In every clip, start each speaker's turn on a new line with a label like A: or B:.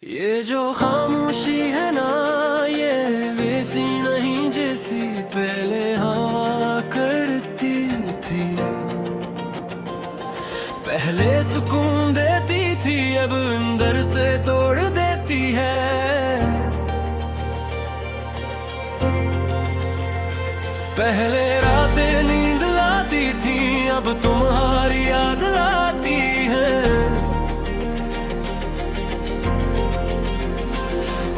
A: ये जो खामोशी है ना, ये वैसी नहीं जैसी पहले हाँ करती थी। पहले सुकून देती थी, अब अंदर से तोड़ देती है। पहले रातें नींद लाती थी, अब तुम्हारी याद आती है।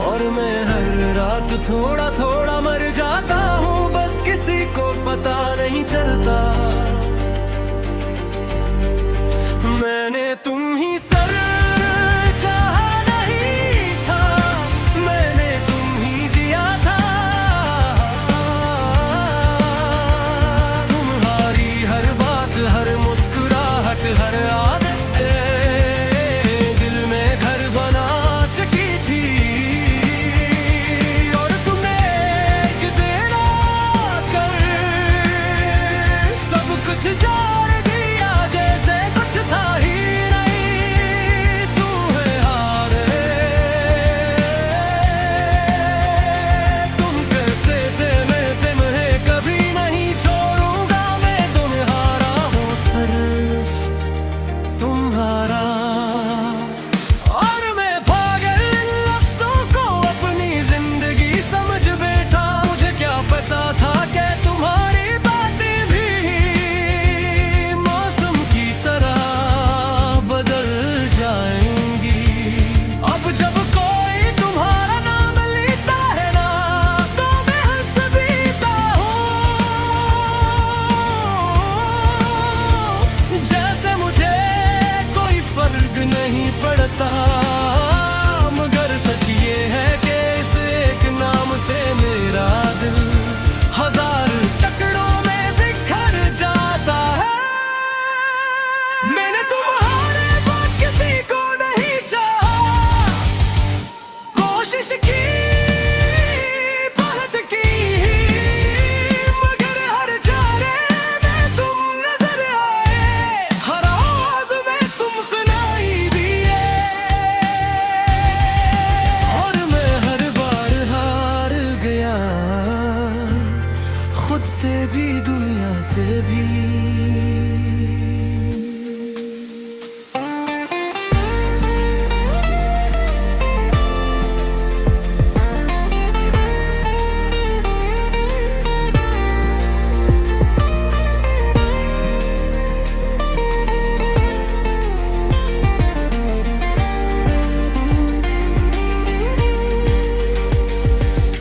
A: और मैं हर रात थोड़ा थोड़ा मर जाता हूँ, बस किसी को पता नहीं चलता। मैंने तुम ही सर चाहा नहीं था, मैंने तुम ही जिया था। तुम्हारी हर बात, हर मुस्कुराहट, हर आदत दिल में घर बना चुकी थी। और तुमने एक दिन आकर सब कुछ जार दिया, जैसे कुछ था ही नहीं। तू है हारे, तुम कहते थे मैं तुम्हें कभी नहीं छोड़ूंगा। मैं तुम्हें हारा हूँ, सिर्फ तुम्हारा। और मैं पागल इन लफ्ज़ों को अपनी जिंदगी समझ बैठा। मुझे क्या पता था कि तुम्हारी बातें भी मौसम की तरह बदल जाएंगी। अब जब कोई तुम्हारा नाम लेता है ना, तो मैं हंस देता हूँ, जैसे मुझे कोई फर्क नहीं पड़ता। मगर सच ये है कि इस एक नाम से मेरा दिल हजार टुकड़ों में बिखर जाता है। मैंने तुम्हारे बाद किसी को नहीं चाहा, कोशिश की, बहुत की, मगर हर जाने में तुम नजर आए, हर आवाज में तुम सुनाई दिए। और मैं हर बार हार गया, खुद से भी दुनिया से भी।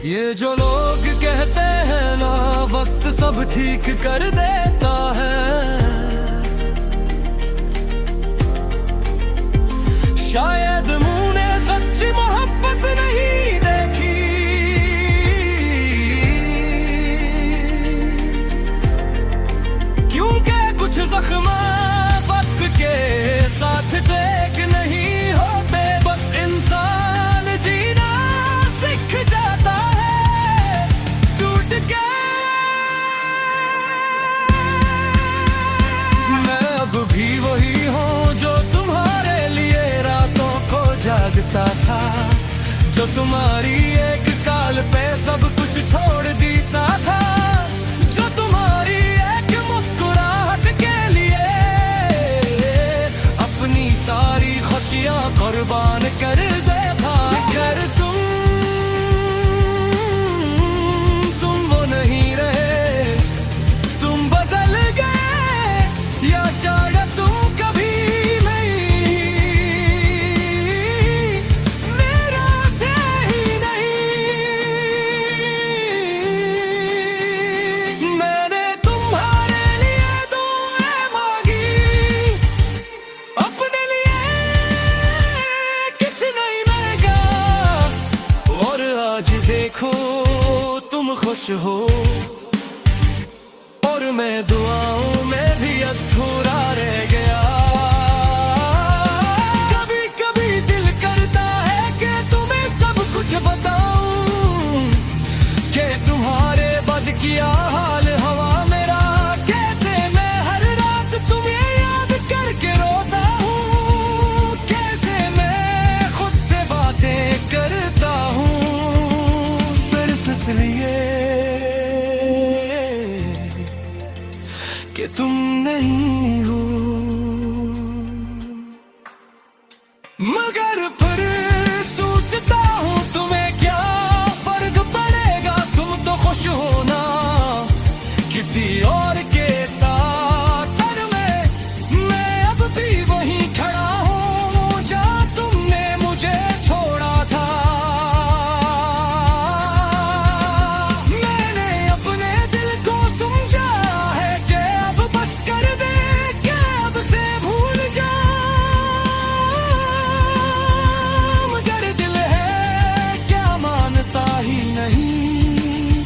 A: ये जो लोग कहते हैं ना, वक्त सब ठीक कर देता है, शायद मुंह ने सच्ची मोहब्बत नहीं देखी। क्योंकि कुछ जख्म वक्त के साथ टेक नहीं होते, बस इंसान जीना सीख जाता है टूट के। मैं अब भी वही हूँ जो तुम्हारे लिए रातों को जागता था, जो तुम्हारी एक काल पे सब कुछ छोड़ देता था, जो तुम्हारी एक मुस्कुराहट के लिए अपनी सारी खुशियाँ कुर्बान कर देता। कर तुम वो नहीं रहे, तुम बदल गए, या शायद तुम कभी नहीं मेरा थे ही नहीं। मैंने तुम्हारे लिए दुआएं मांगी, अपने लिए कुछ नहीं मांगा। और आज देखो तुम खुश हो, और मैं दुआओं में भी अधूरा रह गया। कभी कभी दिल करता है कि तुम्हें सब कुछ बताऊं, कि तुम्हारे बद किया हाल हवा मेरा, कैसे मैं हर रात तुम्हें याद करके रोता हूँ, कैसे मैं खुद से बातें मगर फिर सोचता हूँ तुम्हें क्या फर्क पड़ेगा, तुम तो खुश हो ना किसी और के साथ। पर मैं अब भी वहीं खड़ा हूँ जहाँ तुमने मुझे छोड़ा था। मैंने अपने दिल को समझा है कि अब बस कर दे, क्या अब से भूल जा। मगर दिल है क्या मानता ही नहीं,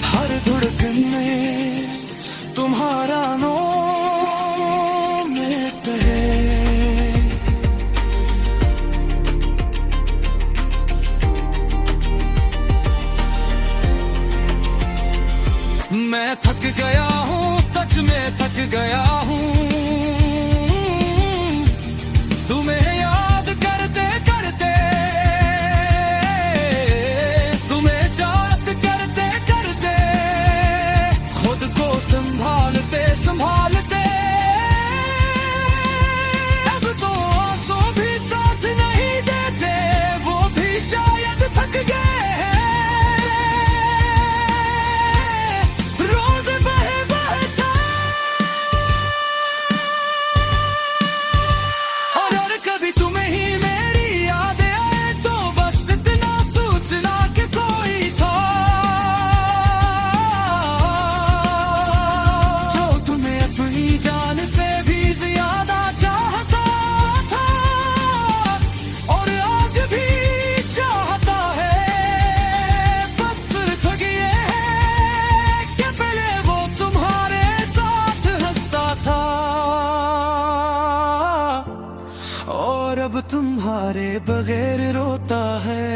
A: हर धड़कन में तुम्हारा नाम लेते हैं। मैं थक गया हूँ, सच में थक गया हूँ, तुम्हें याद करते करते, तुम्हें याद करते करते, खुद को संभालते संभालते। अब तो आंसू भी साथ नहीं देते, वो भी शायद थक गए हैं। रोज बहे बहता और कभी तुम्हें ही मेरी याद आए तो बस इतना सोचना कि कोई था जो तुम्हें अपनी जान से भी ज्यादा चाहता था और आज भी चाहता है। बस फर्क ये है कि पहले वो तुम्हारे साथ हंसता था और अब तुम्हारे बगैर रोता है।